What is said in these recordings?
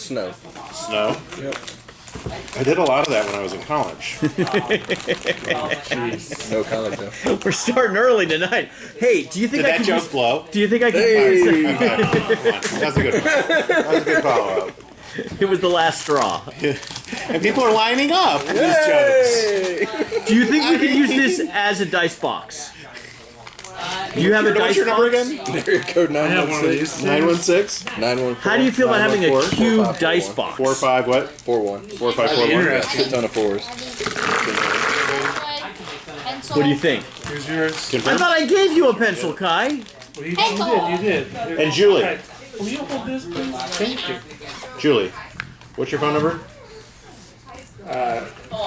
Snow. Snow? Yep. I did a lot of that when I was in college. No college though. We're starting early tonight. Hey, do you think Did I that could joke blow? Do you think I could Hey. That's a good one. That was a good follow-up. It was the last straw. And people are lining up for these jokes. Hey! Do you think we could use this as a dice box? Do you have a What's dice your number box? again? Area code I have one of 916. these. 916? 914. How do you feel about having a 914, cube 4541. dice box? 45 what? 41. 4541. Interesting. Shit ton of fours. What do you think? Here's yours. I thought I gave you a pencil, Kai. Well, you did. Here. And Julie. Right. Will you hold this, please? Thank you. Julie, what's your phone number?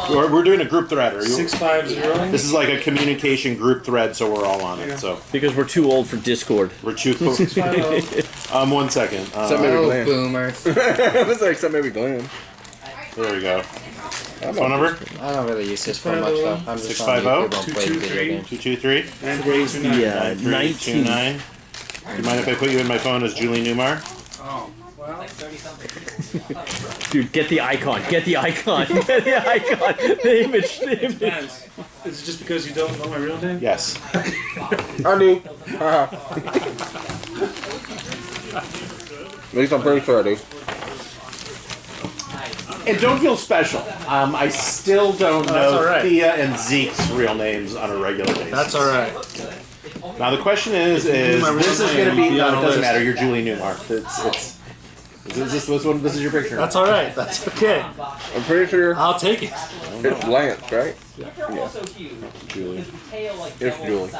We're doing a group thread. Are you? 650. This is like a communication group thread, so we're all on it. So Because we're too old for Discord. we're too close. 650. 1 second. Something maybe Glenn. boomers. It's like something maybe Glenn. There we go. Phone number? I don't really use this phone much though. I'm just 650? on YouTube and playing video games. 223 Yeah, 19. 9329. Do you mind if I put you in my phone as Julie Newmar? Oh, well. Dude, get the icon. Get the icon. Get the icon. The image. The image. Depends. Is it just because you don't know my real name? Yes. I do. At least I'm pretty sure I do. And don't feel special. I still don't know all right. Thea and Zeke's real names on a regular basis. That's alright. Now the question is this my real is going to name, be? be No, on it the doesn't list. matter. You're Julie Newmar. This is your picture. That's alright. That's okay. I'm pretty sure I'll take it. it's Lance, right? Julie. It's Julie.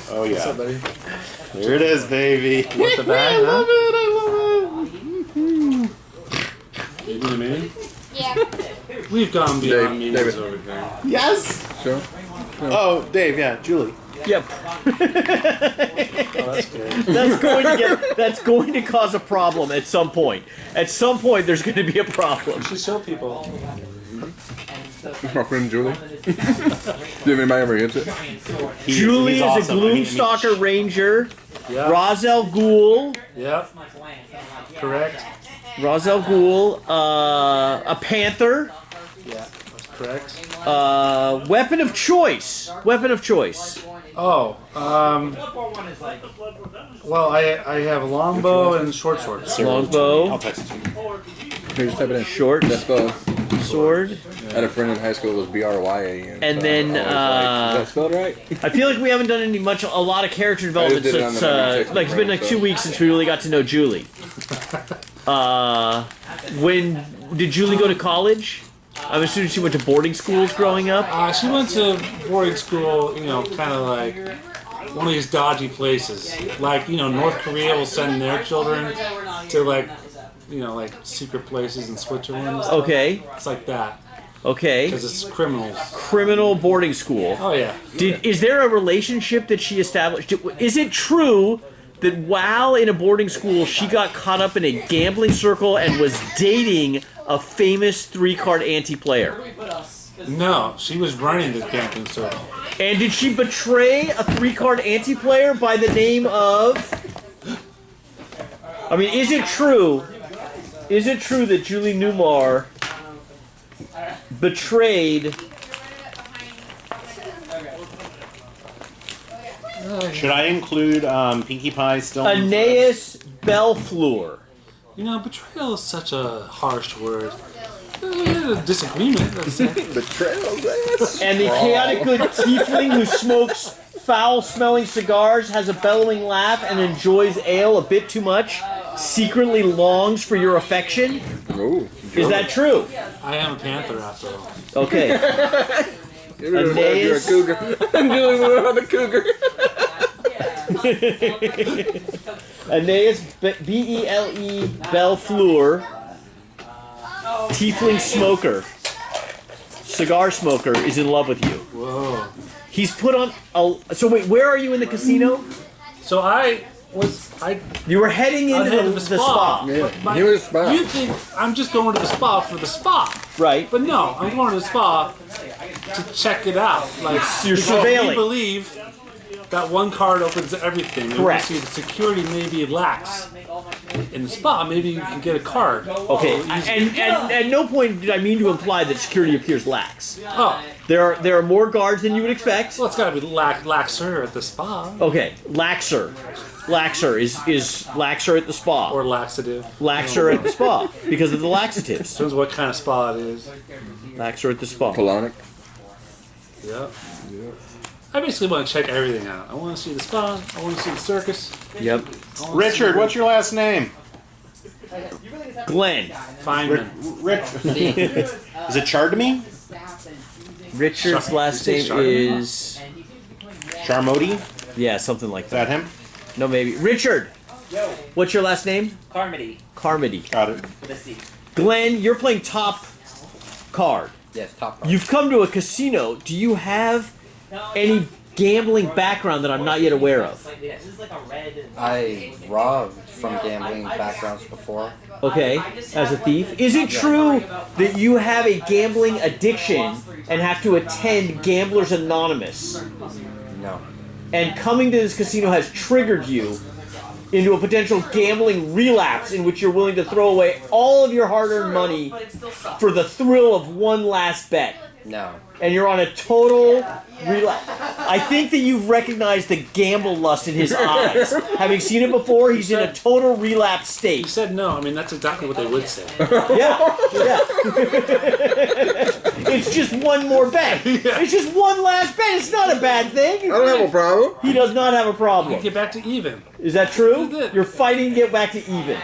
Oh yeah. There it is, baby. With the bag, I love it. I love You know what I mean? Yeah. We've gone beyond Dave, memes David. over here. it. Yes. Sure. Oh, Dave. Yeah, Julie. Yep. Oh, that's good. That's going to cause a problem at some point. At some point, there's going to be a problem. You should show people. My friend Julie. Do you have anybody ever hits it? Julie he's is awesome. a Gloomstalker Ranger. Yeah. Razel Ghul. Yep. Correct. Razel Ghul. A Panther. Yeah, that's correct. Weapon of choice. Weapon of choice. Oh, well, I have a longbow and short swords. I'll Longbow. text it to you. Here, just type it in. Short. That's spelled. Sword. I had a friend in high school that was BRYAN. And so then, I was like, is that spelled right? I feel like we haven't done a lot of character development did it on since, the 96 like, it's been like 2 weeks since we really got to know Julie. When did Julie go to college? I'm assuming she went to boarding schools growing up. She went to boarding school, you know, kind of like one of these dodgy places. Like, you know, North Korea will send their children to, like, you know, like secret places in Switzerland and stuff. Okay, It's like that. okay. Because it's criminals. Criminal boarding school. Oh, yeah. Is there a relationship that she established? Is it true that while in a boarding school she got caught up in a gambling circle and was dating a famous 3-card anti-player? No, she was running the gambling circle. And did she betray a 3-card anti-player by the name of... I mean, is it true that Julie Newmar betrayed... Should I include Pinkie Pie still? Aeneas Belfleur? You know, betrayal is such a harsh word. A disagreement, let's say. Betrayal, yes. And the chaotic good tiefling who smokes foul-smelling cigars, has a bellowing laugh, and enjoys ale a bit too much, secretly longs for your affection? Ooh, Is that true? I am a panther, after all. Okay. You're a Aeneas. cougar. I'm dealing with another cougar. Aeneas B-E-L-E Belfleur, tiefling smoker, cigar smoker, is in love with you. Whoa. He's put on a... So wait, where are you in the casino? So You were heading into headed to the the spa. Yeah, But he was spot. you think I'm just going to the spa for the spa. Right. But no, I'm going to the spa to check it out. Like, You're because surveilling. we believe that one card opens everything. Correct. See, the security may be lax. in the spa, maybe you can get a card. Okay, and at no point did I mean to imply that security appears lax. Oh, There are more guards than you would expect. well, it's got to be laxer at the spa. Okay, laxer. Laxer is laxer at the spa. Or laxative. Laxer at the spa because of the laxatives. Depends what kind of spa it is. Laxer at the spa. Colonic. Yep. I basically want to check everything out. I want to see the spa. I want to see the circus. Yep. Richard, what's your last name? Glenn. Feynman. Rich. Is it Chardonnay? Richard's last name is Charmody? yeah, something like Is that. that him? No, maybe Richard. What's your last name? Carmody. Carmody. Got it. With a C. Glenn, you're playing top card. Yes, top card. You've come to a casino. Do you have any gambling background that I'm not yet aware of? This is like a red. I robbed from gambling backgrounds before. Okay, as a thief. Is it true that you have a gambling addiction and have to attend Gamblers Anonymous? No. And coming to this casino has triggered you into a potential gambling relapse in which you're willing to throw away all of your hard-earned money for the thrill of one last bet? No. And you're on a total relapse. I think that you've recognized the gamble lust in his eyes. Having seen it before, he's in a total relapse You state. said no. I mean, that's exactly what they would say. Yeah, yeah. It's just one more bet. It's just one last bet. It's not a bad I thing. don't have a problem. He does not have a problem. Get back to even. Is that true? That's it. You're fighting to get back to even.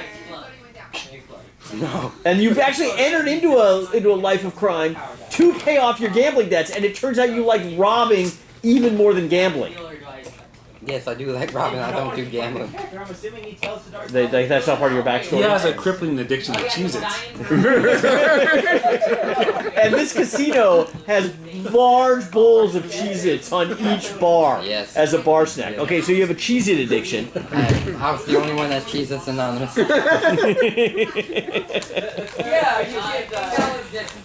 No. And you've actually entered into a life of crime to pay off your gambling debts, and it turns out you like robbing even more than gambling. Yes, I do like robbing. I don't do gambling. That's not part of your backstory. He has a crippling addiction to Cheez-Its. And this casino has large bowls of Cheez-Its on each bar Yes. as a bar snack. Okay, so you have a Cheez-It addiction. I was the only one that Cheez-Its Anonymous.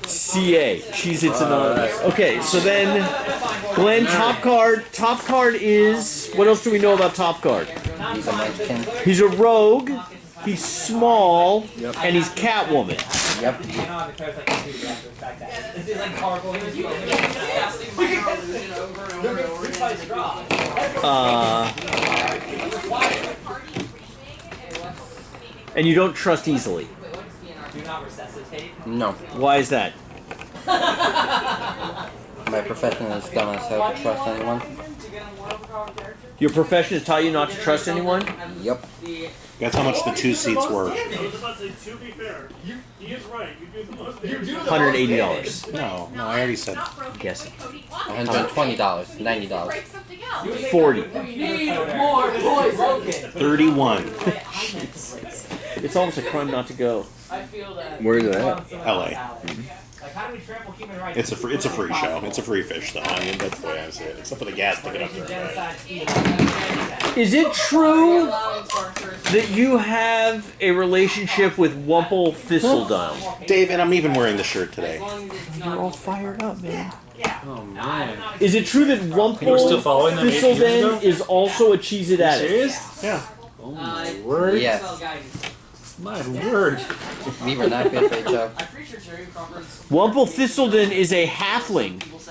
CA, Cheez-Its Anonymous. Okay, so then, Glenn, top card. Top card is, what else do we know about top card? He's a munchkin. He's a rogue, he's small, and he's Catwoman. Yep. And you don't trust easily. No. Why is that? My profession is dumb as hell to trust anyone. Your profession has taught you not to trust anyone? Yep. That's how much the 2 seats were. $180. No, I already said Guessing. $120. $90. 40. 31. It's almost a crime not to go. Where is it at? LA. It's a free show. It's a free fish though. I mean, that's the way I say it. Except for the gas to get up there. Is it true that you have a relationship with Wumple Thistledown? Dave, and I'm even wearing the shirt today. You're all fired up, man. Oh, man. Is it true that Wumple You were still following them 8 years Thistledown ago? is also a Cheez-It addict? Serious? Yeah. Oh, my word. Yes. My word. We were not good for each other. Wumple Thistledown is a halfling. If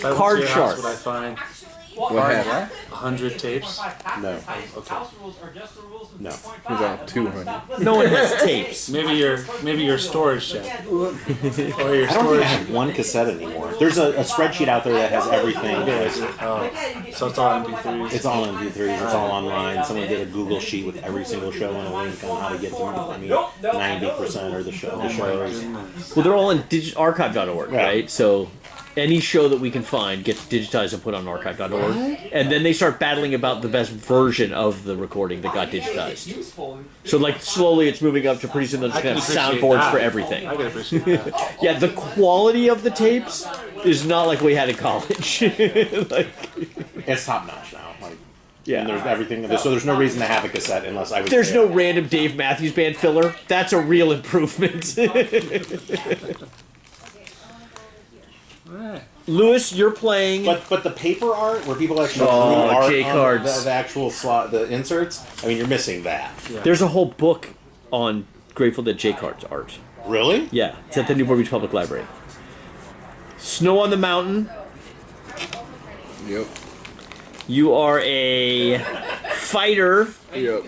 I went Card to your shark. house, would I find What happened? 100 tapes? No. Okay. No. He's out 200. No one has tapes. Maybe your storage shed. Or your I don't think I storage. have one cassette anymore. There's a spreadsheet out there that has everything. Oh, so it's all MP3s. It's all MP3s. It's all online. Someone did a Google sheet with every single show and a link on how to get them. I mean, 90% are the shows. Well, they're all in archive.org, Yeah. right? So any show that we can find gets digitized and put on archive.org. And then they start battling about the best version of the recording that got digitized. So, like, slowly it's moving up to pretty soon they're just I going can to have appreciate soundboards that. for everything. I can appreciate that. Yeah, the quality of the tapes is not like we had in college. Like, It's top notch now. Like, and yeah. there's everything. So there's no reason to have a cassette unless I was. There's there. no random Dave Matthews Band filler. That's a real improvement. All right. Lewis, you're playing. But the paper art where people actually drew Oh, art J on cards. the actual slot, the inserts. I mean, you're missing that. Yeah. There's a whole book on Grateful Dead J cards art. Really? Yeah, it's at the Newport Beach Public Library. Snow on the Mountain. Yep. You are a fighter, Yep.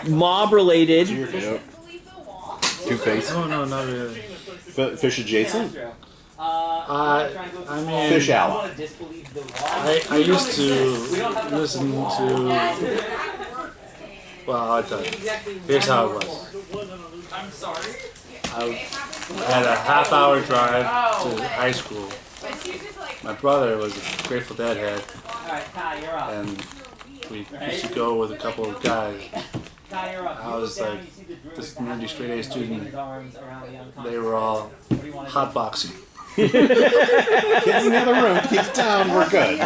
mob related. Yep. Two-Face. Oh no, not really. Fish adjacent? I mean, Fish ally. I used to listen to. Well, I thought. Here's how it was. I had a half-hour drive to high school. My brother was a Grateful Dead head, and we used to go with a couple of guys. I was like this nerdy straight A student. They were all hotboxing. Get in the other room, keep it down, we're good.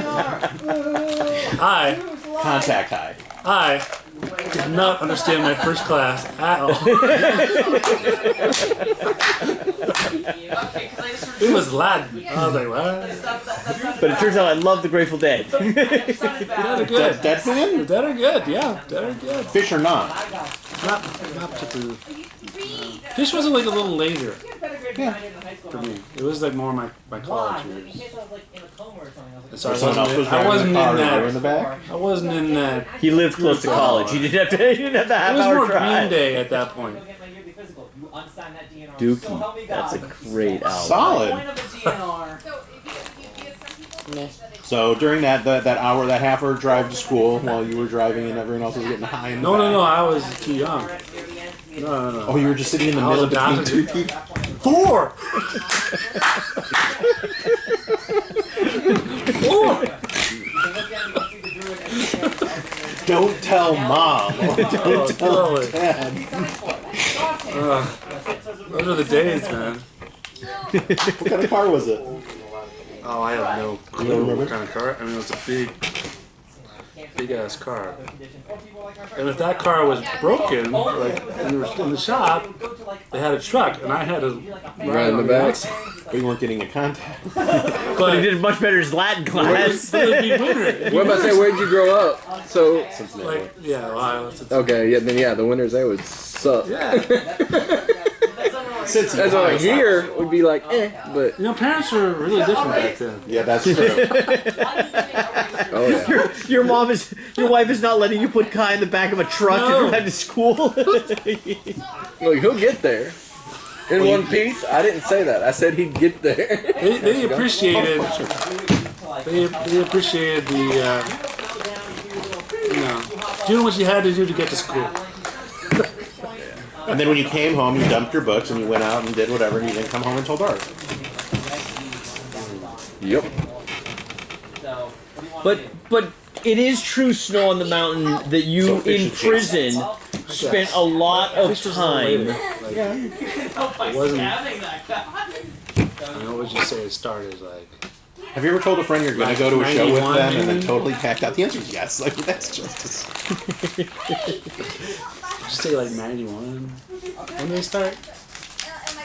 Contact high. I did not understand my first class at all. It was Latin. I was like, what? But it turns out I love the Grateful Dead. The Dead are good. Dead fan? The Dead are good, yeah. Dead are good. Fish or not? Not particularly. Fish wasn't like a little later. Yeah. For me. It was like more my college years. And so Someone else was I driving wasn't the car in and you were in that. the back? I wasn't in that. He lived close to college. He didn't have to. He didn't have the It was half-hour more Green drive. Day at that point. Dookie. That's a great album. Solid. So during that hour, that half-hour drive to school, while you were driving and everyone else was getting high in the back. No, I was too young. No. Oh, you were just sitting in the I was middle between adopted. two people? 4! 4! Don't tell mom. Or don't tell totally. dad. Those are the days, man. What kind of car was it? Oh, I have no clue what kind of car. I mean, it was a big ass car. And if that car was broken, like in the shop, they had a truck, and I had to Right in the back. We weren't getting a contact. But he did much better in his Latin class. But it'd be winter. What about say, where'd you grow up? So, Like, yeah, Ohio. okay, yeah, then yeah, the winters they would suck. Yeah. Since That's why here would be like, but You know, parents were really different back then. yeah, that's true. oh yeah. Your wife is not letting you put Kai in the back of a truck No. to drive to school. Look, he'll get there. In one piece, I didn't say that. I said he'd get there. They appreciated. They appreciated the. Doing what you had to do to get to school. And then when you came home, you dumped your books and you went out and did whatever, and you didn't come home until dark. Yep. But it is true, Snow on the Mountain, that you So fish in and prison spent a lot of time. It wasn't. I know what you say. It started like. Have you ever told a friend you're going to go to a show with 91 them and then maybe? totally packed out? The answer is yes. Like, that's just Just say like 91. When did they start?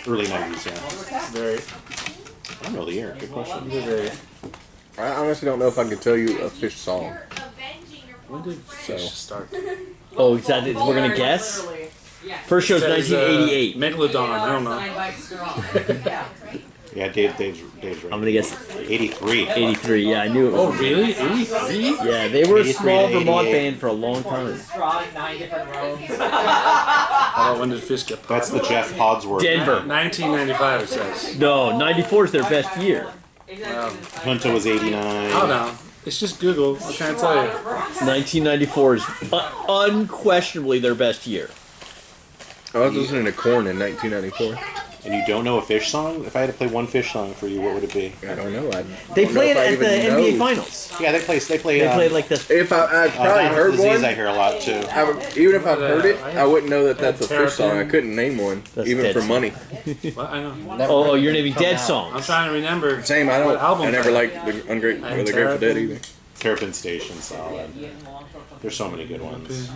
early 90s, yeah. Very. I don't know the year. Good question. Very. I honestly don't know if I can tell you a Fish song. When did Fish start? Oh, exactly. We're gonna guess. First show's Says, 1988. Megalodon. I don't know. Yeah, Dave's right. I'm gonna guess 83. 83. Yeah, I knew it was. Oh, really? 83? Yeah, they were a 83 small to Vermont 88. band for a long time. How about when did Fish get That's popular? the Jeff Hodsworth. Denver. 1995, it says. No, 94 is their best year. Hunter was 89. Hold on. It's just Google. What can I tell you? 1994 is unquestionably their best year. I was listening to Korn in 1994. And you don't know a Fish song? If I had to play one Fish song for you, what would it be? I don't know. They don't know play if it I at the even NBA know. Finals. Yeah, they play. They play like this. If I probably Down heard with Disease one, I hear a lot too. even if I've heard it, I wouldn't know that that's a Fish song. I Terrapin. couldn't name one, That's even dead for song. money. What? I know. Oh, you're naming dead I'm songs. trying to remember. Same. I what don't. album I never that- liked the Ungrateful or the Grateful Terrapin. Dead either. Terrapin Station, solid. There's so many good ones.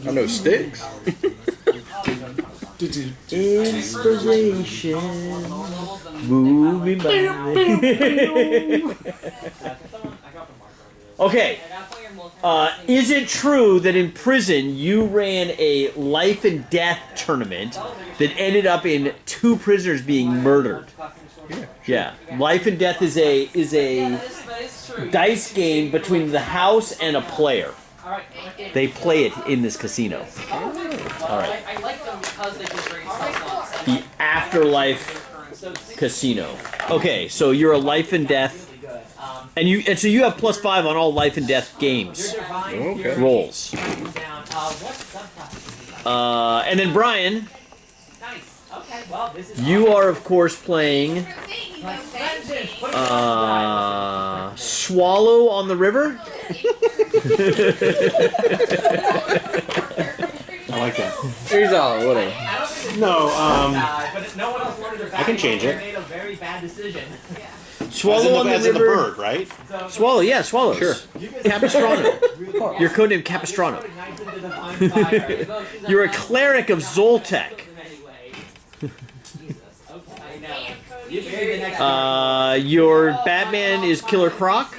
I know Sticks. Inspiration. Moving by. Okay. Is it true that in prison you ran a life and death tournament that ended up in 2 prisoners being murdered? Yeah. Life and death is a dice game between the house and a player. They play it in this casino. All right. The Afterlife Casino. Okay, so you're a life and death. And so you have +5 on all life and death games. Okay. Rolls. And then Brian, you are of course playing Swallow on the River. I like that. He's all whatever. No, I can change it. Swallow on the as in the River. bird, right? Swallow, yeah, swallows. Sure. Capistrano. Your codename Capistrano. You're a cleric of Zoltek. Your Batman is Killer Croc.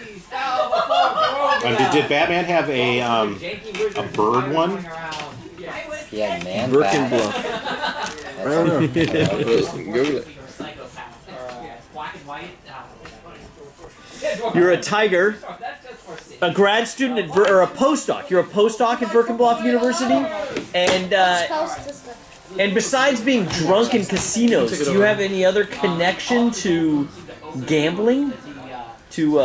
Did Batman have a bird one? Yeah, man. Birkin Bluff. I don't know. Google it. You're a tiger, a grad student at or a postdoc. You're a postdoc at Birkenbloff University, and besides being drunk in casinos, do you have any other connection to gambling? To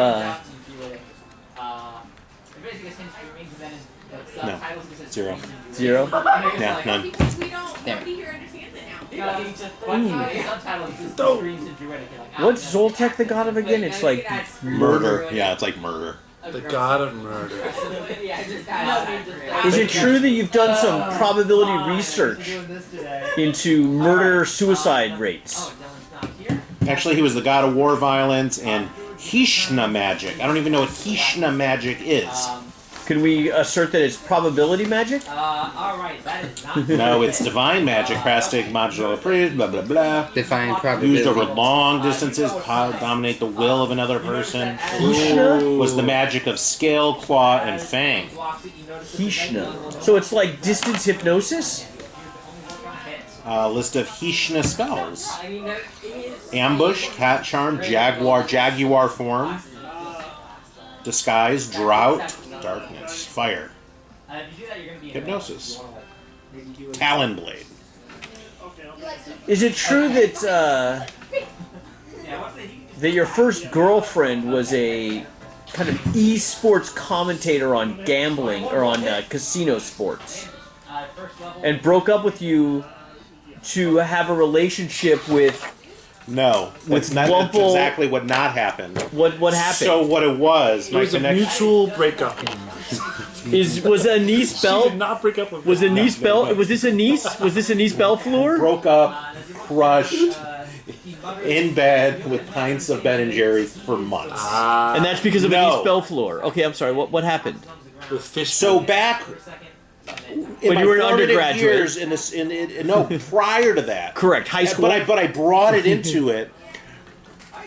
No. Zero. Zero? Yeah, none. What's Zoltek the god of again? It's like Murder. Yeah, it's like murder. The god of murder. Is it true that you've done some probability research into murder-suicide rates? Actually, he was the god of war, violence, and Hishna magic. I don't even know what Hishna magic is. Can we assert that it's probability magic? No, it's divine magic, prastic, modular praise, blah, blah, blah. Define probability. Used over long distances, dominate the will of another person. Hishna? Was the magic of scale, claw, and fang. Hishna. So it's like distance hypnosis? List of Hishna spells. Ambush, cat charm, jaguar form. Disguise, drought, darkness, fire. Hypnosis. Talon blade. Is it true that that your first girlfriend was a kind of esports commentator on gambling or on casino sports, and broke up with you to have a relationship with? No, that's exactly what not happened. What happened? So what it was, It was a mutual breakup. Was Anise She Bell? did not break up with Was Anise Bell? Was this Anise? Was this Anise Bellfleur? broke up, crushed, in bed with pints of Ben and Jerry's for months. And that's because of No. Anise Bellfleur. Okay, I'm sorry. What happened? with fish. So back in When my you were an formative undergraduate. years, prior to that. Correct. High school. But I brought it into it.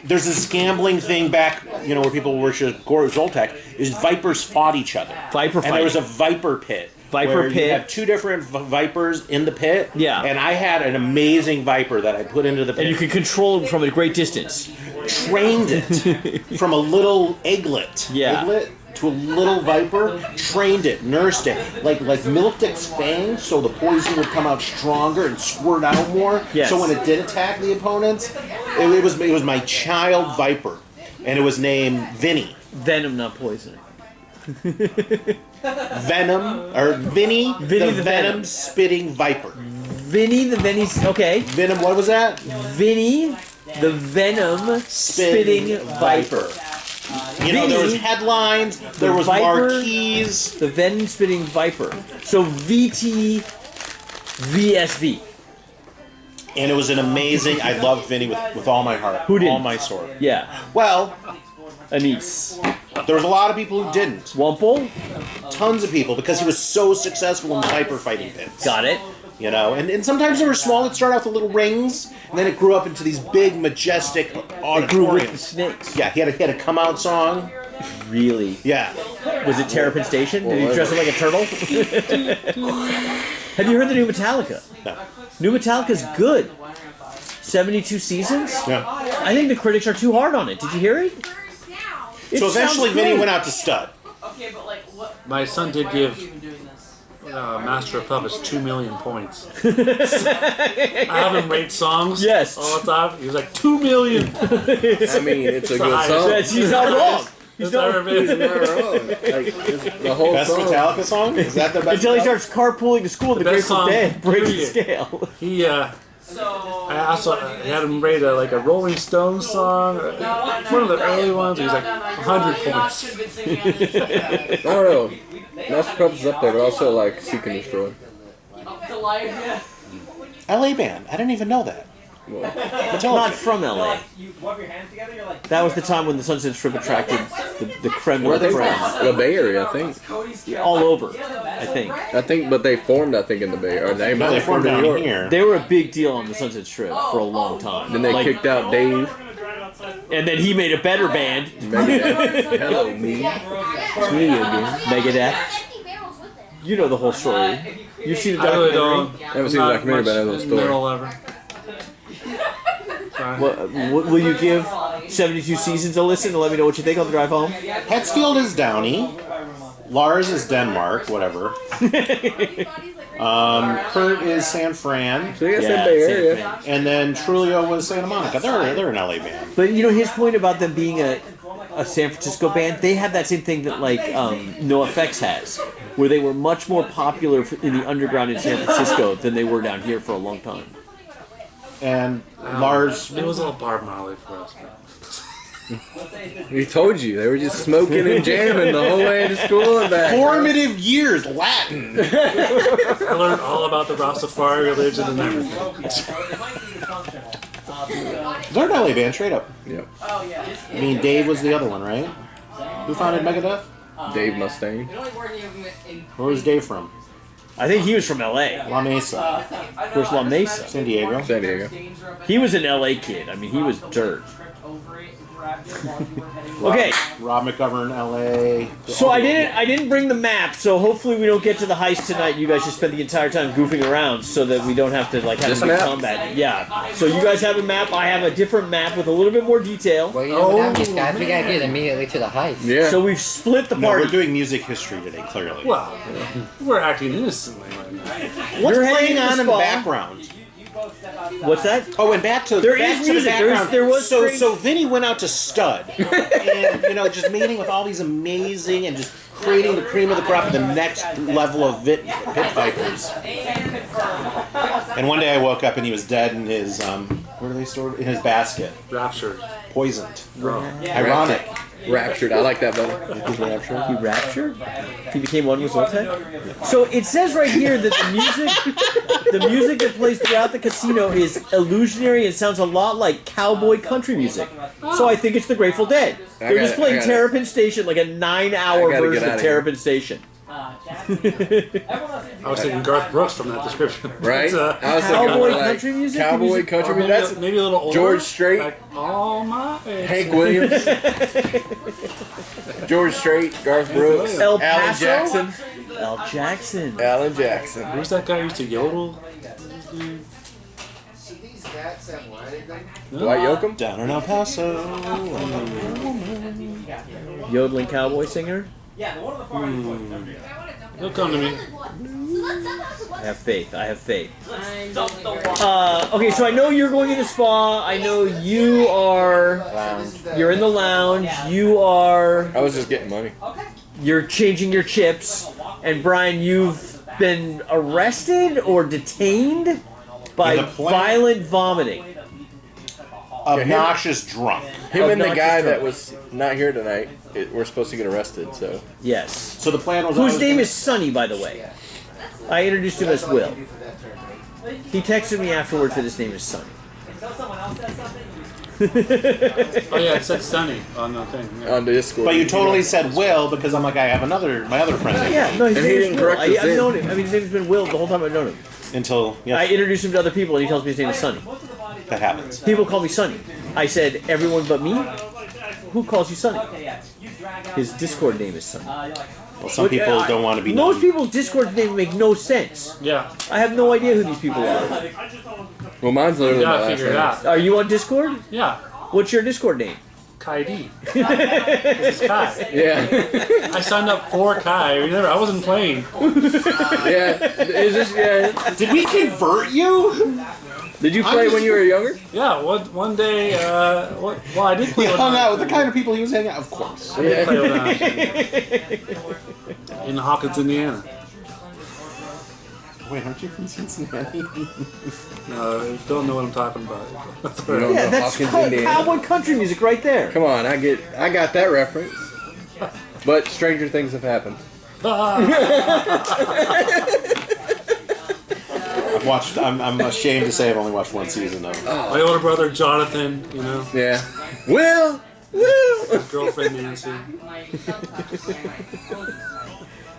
There's this gambling thing back, where people worship Zoltek, is vipers fought each other. Viper And there was a fighting. viper pit. Viper where pit. You have 2 different vipers in the pit. Yeah. And I had an amazing viper that I put into the pit. And you could control it from a great distance. Trained it from a little egglet. Yeah. Egglet to a little viper. Trained it, nursed it, like milked its fangs, so the poison would come out stronger and squirt out more. Yes. So when it did attack the opponents, it was my child viper, and it was named Vinny. Venom, not poison. Venom or Vinny Vinny the the venom Venom. spitting viper. Vinny the Vinny's okay. Venom. What was that? Vinny the Venom spitting Viper. There was headlines. There was Viper. marquees. The Venom spitting Viper. So VT VSV. And it was an amazing. I loved Vinny with all my heart. Who didn't? All my soul. Yeah. Well, Anise. there was a lot of people who didn't. Wumple. Tons of people, because he was so successful in viper fighting pits. Got it. You know, and sometimes they were small. It started out with little rings, and then it grew up into these big, majestic Grew with the auditoriums. snakes. Yeah, he had a come out song. Really? Yeah. Was it Terrapin Station? Did he dress up like a turtle? Have you heard the new Metallica? No. New Metallica's good. 72 seasons? Yeah. I think the critics are too hard on it. Did you hear it? So eventually, sounds Vinny great. went out to stud. My son did give Master of Puppets 2 million points. I have him rate songs Yes. all the time. He was like, 2 million! I mean, it's a good highest. song. He's not wrong. That's ever He's been. not wrong. Like, it's the whole Best song. Metallica song? Is that the best? Until he starts carpooling to school, the best Grateful song, Dead breaks the period. scale. He, I also had him rate a Rolling Stones song, one of the early ones. He was like 100 points. I don't know. Master Puppets is up there, but also like Seek and Destroy. LA band. I didn't even know that. Not from LA. That was the time when the Sunset Strip attracted the creme de Well, la I think creme. the Bay Area, I think. All over, I think. But they formed, I think, in the Bay Area. They might They have formed formed in New down York. here. They were a big deal on the Sunset Strip for a long time. Then they kicked out Dave. And then he made a better band, Megadeth. Hello, me. It's me again. Megadeth. You know the whole story. You've seen the I really documentary. don't. I haven't seen the documentary, but I know the story. Middle ever. Will you give 72 Seasons a listen and let me know what you think on the drive home? Hetfield is Downey. Lars is Denmark, whatever. Kurt is San Fran. So you guys said Yeah, Bay San Area. Fran. And then Trulio was Santa Monica. They're an LA band. But you know his point about them being a San Francisco band, they have that same thing that like NoFX has, where they were much more popular in the underground in San Francisco than they were down here for a long time. And Lars. It was all Bob Marley for us. He told you. They were just smoking and jamming the whole way to school and back. Formative years, Latin. I learned all about the Rastafari religion and everything. They're an LA band, straight up. Yep. I mean, Dave was the other one, right? Who founded Megadeth? Dave Mustaine. Where was Dave from? I think he was from LA. La Mesa. Where's La Mesa? San Diego. San Diego. He was an LA kid. I mean, he was dirt. Okay, Rob McGovern, LA. so I didn't bring the map, so hopefully we don't get to the heist tonight. You guys just spend the entire time goofing around so that we don't have to like have This a big map? combat. Yeah. So you guys have a map. I have a different map with a little bit more detail. Well, you know what that means, guys. We gotta get immediately to the heist. Yeah. So we've split the No, party. we're doing music history today, clearly. Well, we're acting innocently right now. What's You're playing heading to on in the spa. background? What's that? Oh, and back to There back is to music. the background. There was so strange- so Vinny went out to stud, and just meeting with all these amazing and just creating the cream of the crop, the next level of pit vipers. And one day I woke up and he was dead in his where do they store it? In his basket, Raptured. poisoned. Oh. Ironic. Raptured. I like that better. He raptured? He became one with Zoltek? So it says right here that the music that plays throughout the casino is illusionary and sounds a lot like cowboy country music. So I think it's the Grateful Dead. They're just playing Terrapin Station, like a 9-hour I gotta version get of outta Terrapin Station. I was thinking Garth Brooks from that description. Right? But, I was Cowboy thinking like, country music? Cowboy Music- country or music. maybe, That's maybe a little older. George Strait. Like, oh my. Hank Williams. George Strait. Garth Brooks. El Alan Paso? Jackson. Al Jackson. Alan Jackson. Who's that guy who used to yodel? Dwight Yoakam. Down in El Paso. Yodeling cowboy singer? He'll come to me. I have faith. I have faith. Okay, so I know you're going in the spa. I know you are. You're in the lounge. You are. I was just getting money. You're changing your chips. And Brian, you've been arrested or detained by In the plane? violent vomiting. Obnoxious drunk. Him and the Obnoxious guy drunk. that was not here tonight, we're supposed to get arrested. So Yes. So the plan was. Whose name is Sonny, by the way. I introduced him as Will. He texted me afterwards that his name is Sonny. Oh yeah, it said Sunny on the thing. Yeah. on the Discord. But you totally said Will because I'm like I have my other friend. Yeah, no, his And he name didn't is Will. correct us I've in. known him. I mean, his name's been Will the whole time I've known him. Until I introduce him to other people, and he tells me his name is Sonny. that happens. People call me Sonny. I said, everyone but me? Who calls you Sonny? His Discord name is Sonny. Well, some people don't want to be known. Most people's Discord name make no sense. Yeah. I have no idea who these people are. Well, mine's You literally my gotta last figure it name. out. Are you on Discord? Yeah. What's your Discord name? Kai D. This is Kai. Yeah. I signed up for Kai. Remember, I wasn't playing. Yeah. Is this, yeah. Did we convert you? Did you play when you were younger? Yeah, one day, well, I did play He when hung I- out with the kind of people he was hanging out. Of course. I did play when I was in Hawkins, Indiana. Wait, aren't you from Cincinnati? No, don't know what I'm talking about. You don't Yeah, know that's Hawkins, Indiana? cowboy country music right there. Come on, I got that reference. But stranger things have happened. I've watched. I'm ashamed to say I've only watched one season of. My older brother Jonathan, you know, Yeah. Will. his girlfriend Nancy.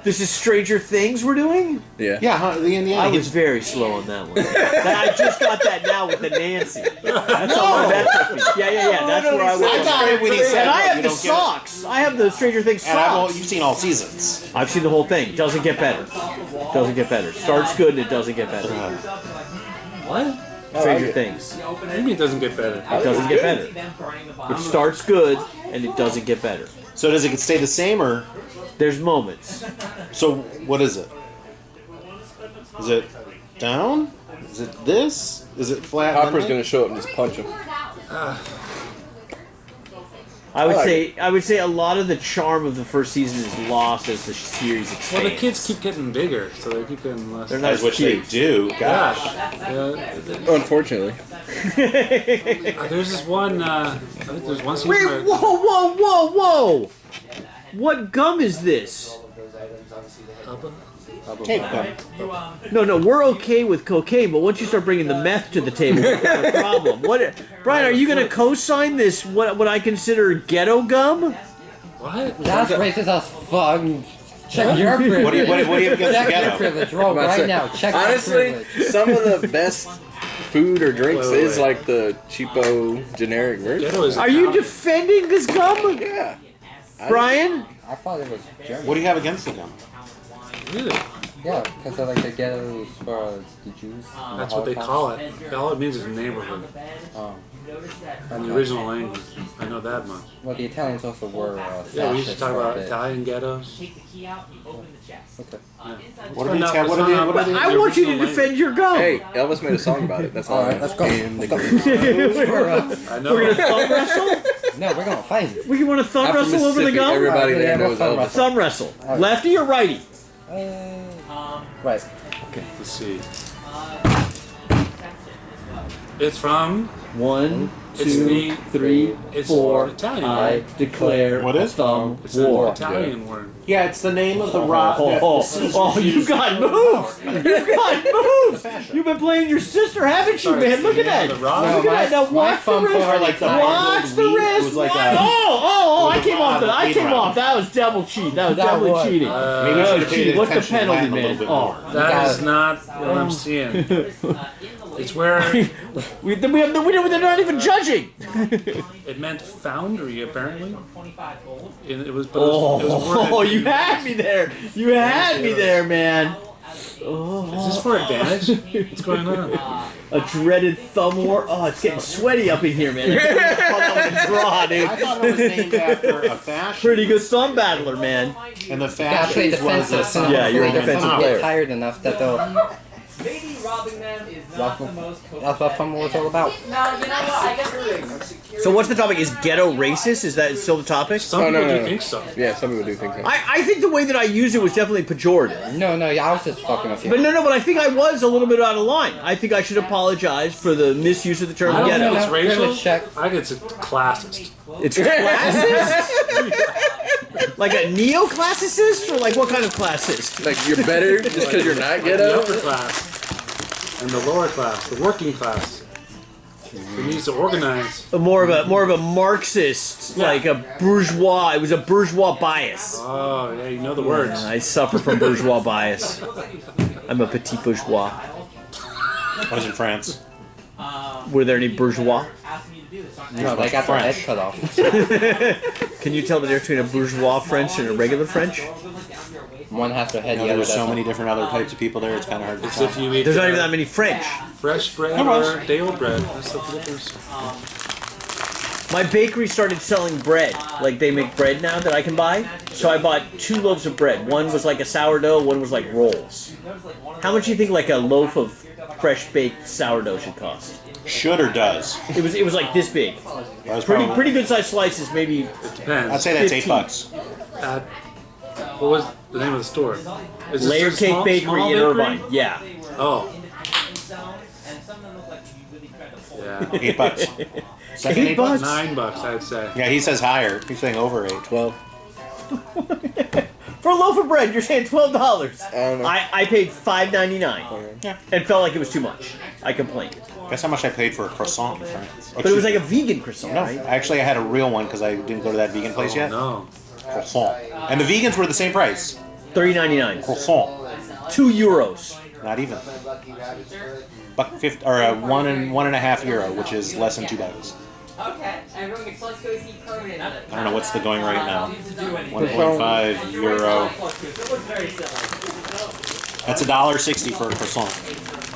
This is Stranger Things we're doing? Yeah. Yeah, huh, the Indiana. I was very slow on that one. I just got that now with the Nancy. That's how long that took me. Yeah. That's where I was. I got it when he said. And I "Look, have you the don't get it." socks. I have the Stranger Things And socks. you've seen all seasons. I've seen the whole thing. Doesn't get better. Doesn't get better. Starts good and it doesn't get better. What? Stranger Things. What do you mean it doesn't get better? It doesn't get better. It starts good and it doesn't get better. So does it stay the same, or There's moments. so? What is it? Is it down? Is it this? Is it flat? Hopper's then gonna show up and just punch him. I would like say a lot of the charm of the first season is lost as the series expands. Well, the kids keep getting bigger, so they keep getting less. They're not As which they cute. do. Yeah. Gosh. Unfortunately. There's this one. I think there's one season. Wait, where- whoa! What gum is this? Tape gum. No, we're okay with cocaine, but once you start bringing the meth to the table, we have a problem. Brian, are you going to co-sign this, what I consider ghetto gum? What? That's racist as fuck. Check your privilege. What do you have against Check your together? privilege. Roll right now. Check your Honestly, privilege. some of the best food or drinks Wait. is like the cheapo generic version. Ghetto is a Are you town. defending this gum? Yeah. Brian? I thought it was German. What do you have against the gum? Really? Yeah, because like the ghettos for the Jews. That's what they call it. All it means is neighborhood Oh. in the original language. I know that much. Well, the Italians also were. Yeah, we used to fascists talk for a about bit. Italian ghettos. Okay. What are the I want you to defend your gum. Hey, Elvis made a song about it. That's all. All right, let's go. And the Let's go. I know. We're going to thumb wrestle? No, we're gonna fight. We want to thumb I'm from wrestle over the Mississippi. gum? Everybody Yeah, there we'll knows thumb Elvis. wrestle. Thumb wrestle. Lefty or righty? Right. Let's see. It's from. 1, It's 2, the- 3, it's 4. Italian. I declare What is? thumb It's an war. Italian word. Yeah, it's the name of the rock. You got moves! You got moves! You've been playing your sister, haven't you, man? Look at that! The rock. No, Look at that! Now my watch the thumb wrist! for like the Watch the wheat wrist! was like Watch- a- Oh! I with a came off rod, the. I a came rod. off. That was double cheat. That was That definitely was. cheating. Maybe you That should was have paid cheating. What's the attention to penalty, Latin a little man? bit Oh. more. That got is it. not what I'm seeing. It's where They're not even judging. it meant foundry, apparently. It was, but it was Oh, worded- you had me there. You had me there, man. Is this for advantage? What's going on? A dreaded thumb war. Oh, it's getting sweaty up in here, man. I draw, dude. I thought it was named after a fashion. Pretty good thumb battler, man. And the Gotta play fashion was defensive. a So Yeah, you're a hopefully defensive they'll player. get tired enough that they'll. Maybe robbing them is That's not the most what fun was all about. No, you know what? I guess So what's the topic? Is ghetto racist? Is that still the topic? Some Oh, people no, do no. think so. Yeah, some people do think so. I think the way that I used it was definitely pejorative. No, yeah, I was just fucking with you. But but I think I was a little bit out of line. I think I should apologize for the misuse of the term I don't ghetto. think it's racial. Privilege check. I think it's a classist. It's classist? Like a neo-classicist? Or like what kind of classist? Like, you're better just because you're not The ghetto? upper class and the lower class, the working class. It needs to organize. More of a Marxist, Yeah. like a bourgeois. It was a bourgeois bias. Oh, yeah, you know the words. I suffer from bourgeois bias. I'm a petit bourgeois. I was in France. Were there any bourgeois? No, they got their head cut off. Can you tell the difference between a bourgeois French and a regular French? One has their head, You know, the other there's so doesn't. many different other types of people there, it's kind of hard to It's tell. if you eat There's not even that many French. fresh bread There was. or day old bread. That's the difference. My bakery started selling bread. Like they make bread now that I can buy. So I bought 2 loaves of bread. One was like a sourdough, one was like rolls. How much do you think like a loaf of fresh baked sourdough should cost? Should or does? It was like this big. That was probably- Pretty good sized slices, maybe. It depends. I'd say that's 15. $8. What was the name of the store? Is this Layer a Cake small Bakery in bakery? Irvine. Yeah. Oh. Yeah. $8. Second $8 bucks? $9, I'd say. Yeah, he says higher. He's saying over 8. 12. For a loaf of bread, you're saying $12. I don't know. I paid $5.99 Yeah. and felt like it was too much. I complained. Guess how much I paid for a croissant in France? But it was like a vegan croissant, No, right? actually, I had a real one because I didn't go to that vegan place yet. No. Croissant. And the vegans were the same price. $3.99. Croissant. €2. Not even. $1.50 or €1.50, which is less than $2. Okay, everyone gets let's go see permanent. I don't know what's the going right now. €1.5. €1.5. That's $1.60 for a croissant.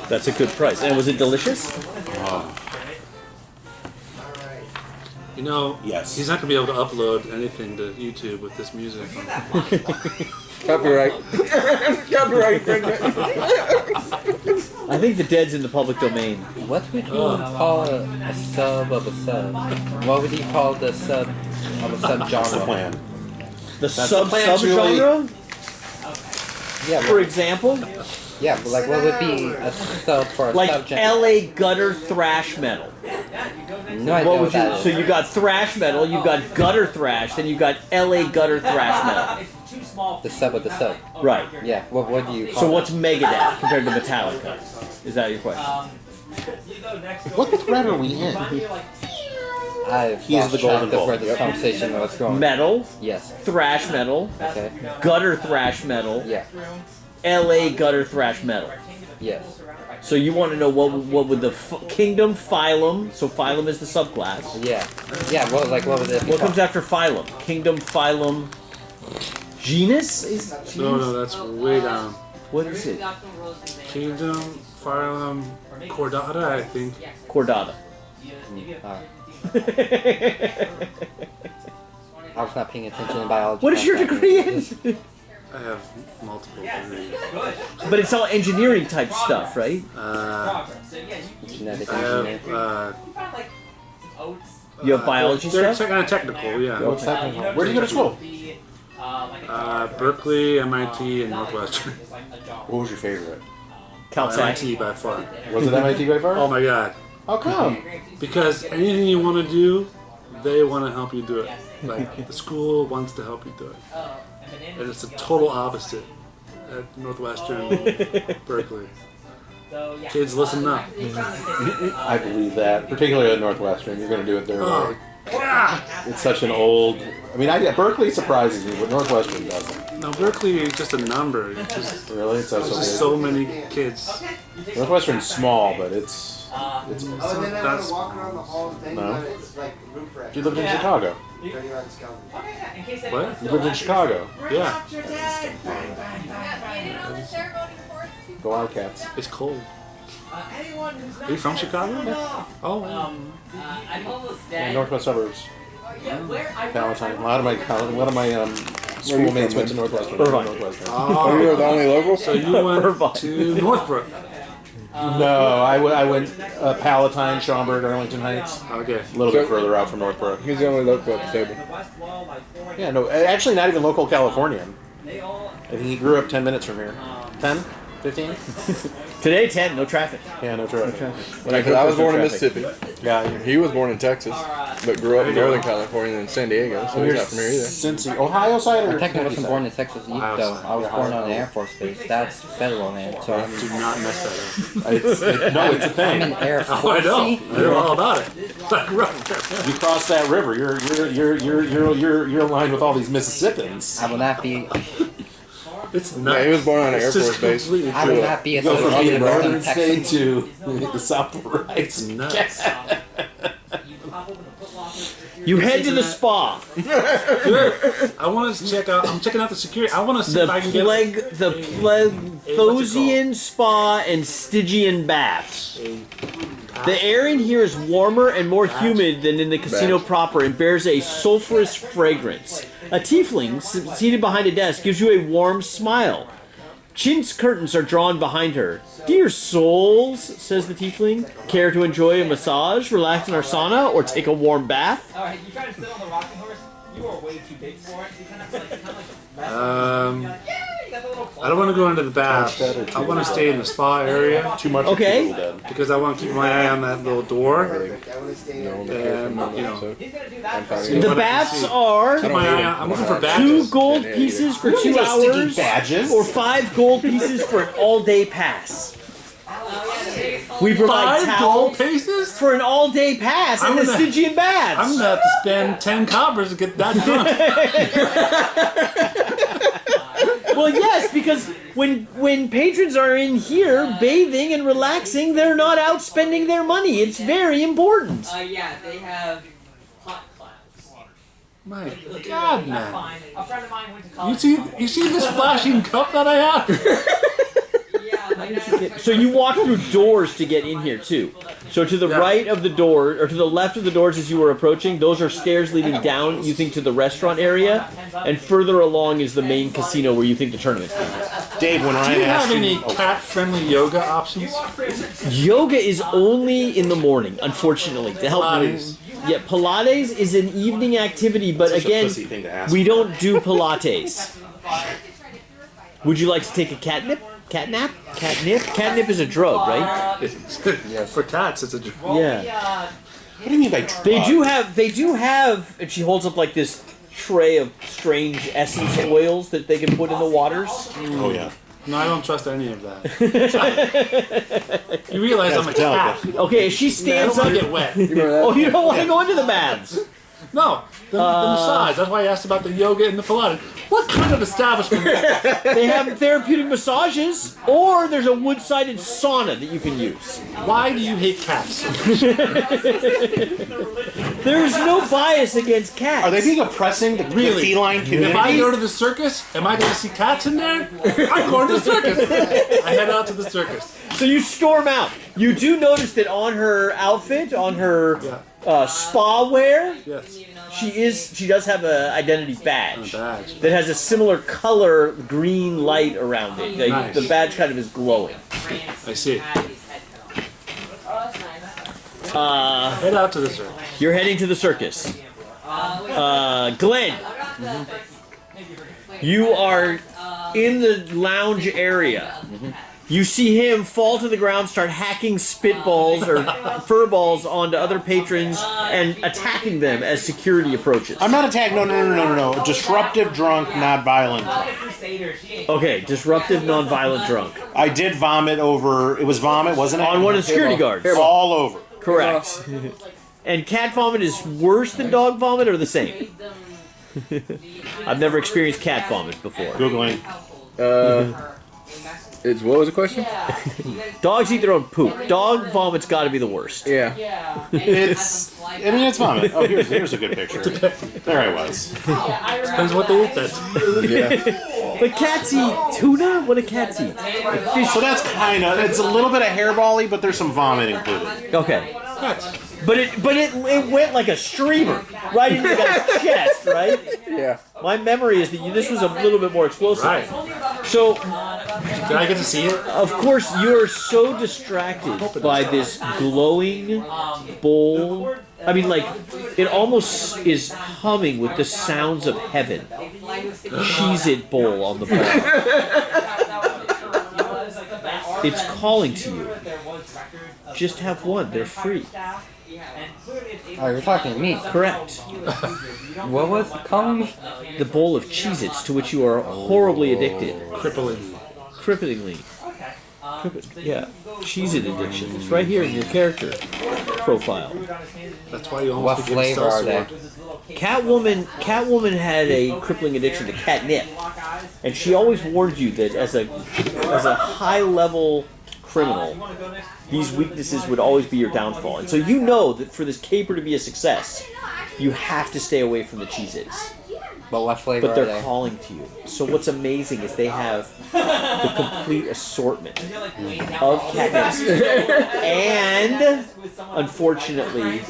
That's a good price. And was it delicious? Oh. You know, Yes. he's not going to be able to upload anything to YouTube with this music. Copyright. Copyright. I think the dead's in the public domain. What would you call a sub of a sub? What would you call the sub of a That's the subgenre? plan. The the plan, sub-genre? Yeah, For example, yeah, but like what would be a sub for a like subgenre? LA gutter thrash metal. No idea What what would you? that So is. you got thrash metal, you got gutter thrash, then you got LA gutter thrash metal. The sub of the sub. Right. Yeah, what do you call So it? what's Megadeth compared to Metallica? Is that your question? What thread are we in? I've He is lost the track golden of where ball. this conversation was going. Metal, Yes. thrash metal, Okay. gutter thrash metal, Yeah. LA gutter thrash metal. Yes. So you want to know what would the Kingdom Phylum? So Phylum is the subclass. Yeah. Yeah. What what would it be? What comes after Phylum? Kingdom Phylum. Genus is genus? No, that's way down. What is it? Kingdom, Phylum, Chordata, I think. Chordata. I was not paying attention in biology. What is your degree in? I have multiple degrees. But it's all engineering type stuff, right? Genetic I engineer. have, You have biology they're stuff? kind of technical, yeah. What's that? Where do you go to school? Berkeley, MIT, and Northwestern. What was your favorite? Caltech. MIT by far. Was it MIT by far? Oh my god. How come? Because anything you want to do, they want to help you do it. Like, the school wants to help you do it. And it's the total opposite at Northwestern, Berkeley. Kids, listen up. I believe that, particularly at Northwestern, you're going to do it their Oh, way. It's such an old. I mean, Berkeley surprises me, but Northwestern doesn't. no, Berkeley is just a number. It's just, Really, it's so there's just big. so many kids. Northwestern's small, but it's. That's No. You lived in Chicago. what? You lived in Chicago. Yeah, Go Wildcats. it's cold. Are you from Chicago? Oh, Yeah, Northwest suburbs. Palatine. A lot of my schoolmates went to Northwestern. Irvine. Northwestern. Oh, you were the only local? So you went to Northbrook. No, I went Palatine, Schaumburg, Arlington Heights. Okay. A little bit further out from Northbrook. He's the only local at the table. Yeah, no, actually not even local Californian. I think he grew up 10 minutes from here. 10? 15? Today, 10, no traffic. Yeah, no traffic. When I was born in Mississippi. Yeah, He was born in Texas, but grew up in Northern California and San Diego, so he's not from here either. Cincy. Ohio side or I technically Kentucky wasn't side? born in Texas though. I was born on an Air Force base. That's federal land. So I'm Do not mess that No, it's a I'm thing. in Air up. Oh, I Force. know. I know all about it. I grew up there. You cross that river, you're aligned with all these Mississippians. I will not be. It's nuts. Yeah, he was born on an It's Air just Force base. completely I would true. not be Go from the associated with northern them state Texans. to the south right. It's nuts. You head to the spa. Good. I want to check out. I'm checking out the security. I want to see The if I can get Plethosian Spa and Stygian Baths. The air in here is warmer and more humid than in the casino proper and bears a sulfurous fragrance. A tiefling seated behind a desk gives you a warm smile. Chintz curtains are drawn behind her. Dear souls, says the tiefling, care to enjoy a massage, relax in our sauna, or take a warm bath? Alright, you try to sit on the rocking horse. You are way too big for it. You kind of like you got the little I don't want to go into the bath. I want to stay in the spa area Too much. Okay. because I want to keep my eye on that little door. No, And, you know, He's gonna do that. The baths are keep my eye on. I'm looking for 2 badges. gold pieces for 2 got sticky hours, badges. or 5 gold pieces for an all-day pass. We provide 5 gold towels pieces? for an all-day pass in I'm the gonna- Stygian Baths. I'm gonna have to spend 10 coppers to get that done. Well, yes, because when patrons are in here bathing and relaxing, they're not out spending their money. It's very important. Yeah, they have hot clouds. My God, man! A friend of mine went to college. You see this flashing cup that I have? Yeah, my dad. So you walk through doors to get in here too. So to the right of the door, or to the left of the doors as you were approaching, those are stairs leading down, you think, to the restaurant area. And further along is the main casino where you think the tournament's going to be. Dave, when Do Ryan you have asked any you, cat-friendly yoga options? Yoga is only in the morning, unfortunately, to help Pilates. Yeah, Pilates is an evening activity, but Such a again, pussy thing to ask. we don't do Pilates. Would you like to take a catnip? Catnap? Catnip? Catnip is a drug, right? For cats, it's a drug. Yeah. what do you mean by drug? They do have, and she holds up like this tray of strange essence oils that they can put in the waters. Oh yeah. No, I don't trust any of that. You realize I'm a cat. Okay, as she I stands don't up. want to get wet. Remember that? Oh, you don't want to go into the baths. No, the massage. That's why I asked about the yoga and the Pilates. What kind of establishment? They have therapeutic massages, or there's a wood-sided sauna that you can use. Why do you hate cats? There's no bias against cats. Are they being oppressing the Really? feline community? If I go to the circus, am I going to see cats in there? I'm going to the circus. I head out to the circus. So you storm out. You do notice that on her outfit, on her spa wear, Yes. she does have an identity badge Badge. that has a similar color green light around it. Nice. The badge kind of is glowing. I see. Head out to the circus. You're heading to the circus. Glenn, you are in the lounge area. You see him fall to the ground, start hacking spitballs or furballs onto other patrons and attacking them as security approaches. I'm not attacking. No. Disruptive, drunk, not violent. Okay, disruptive, non-violent drunk. I did vomit over. It was vomit, wasn't it? On one of the security guards. All over. Correct. And cat vomit is worse than dog vomit or the same? I've never experienced cat vomit before. Googling. What was the question? Dogs eat their own poop. Dog vomit's got to be the worst. Yeah. It's vomit. Oh, here's a good picture. There I was. Depends what they eat then. Yeah. But cats eat tuna? What do cats eat? Like fish. So that's it's a little bit of hairball-y, but there's some vomit included. Okay. But it went like a streamer right into the guy's chest, right? Yeah. My memory is that this was a little bit more explosive. Right. So, Did I get to see it? of course, you're so distracted by this glowing bowl. I mean, like, it almost is humming with the sounds of heaven. Cheez-It bowl on the bottom. It's calling to you. Just have one. They're free. Oh, you're talking to me. Correct. What was it calling me? The bowl of Cheez-Its to which you are horribly addicted. Crippling. Cripplingly. Yeah, Cheez-It addiction. It's right here in your character profile. That's why you What almost became flavor are they? Catwoman had a crippling addiction to catnip, and she always warned you that as a high-level criminal, these weaknesses would always be your downfall. And so you know that for this caper to be a success, you have to stay away from the Cheez-Its. But what flavor But are they're they? calling to you. So what's amazing is they have the complete assortment of catnips and, unfortunately,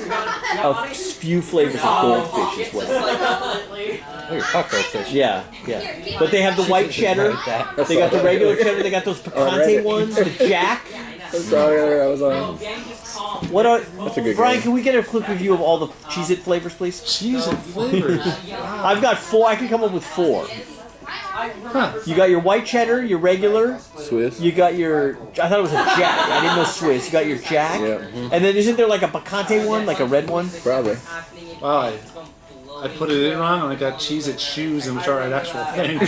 a few flavors of goldfish as well. Oh, you're fuck goldfish. Yeah. But they have the white cheddar. They got the regular cheddar. They got those picante ones. The Jack. Sorry, I was on. What are? That's a good Brian, game. can we get a quick review of all the Cheez-It flavors, please? Cheez-It flavors. I've got 4. I can come up with 4. You got your white cheddar, your regular. Swiss. You got your. I thought it was a Jack. I didn't know Swiss. You got your Jack. Yeah. And then isn't there like a picante one, like a red one? Probably. Wow, I put it in wrong and I got Cheez-It shoes and which are an actual thing.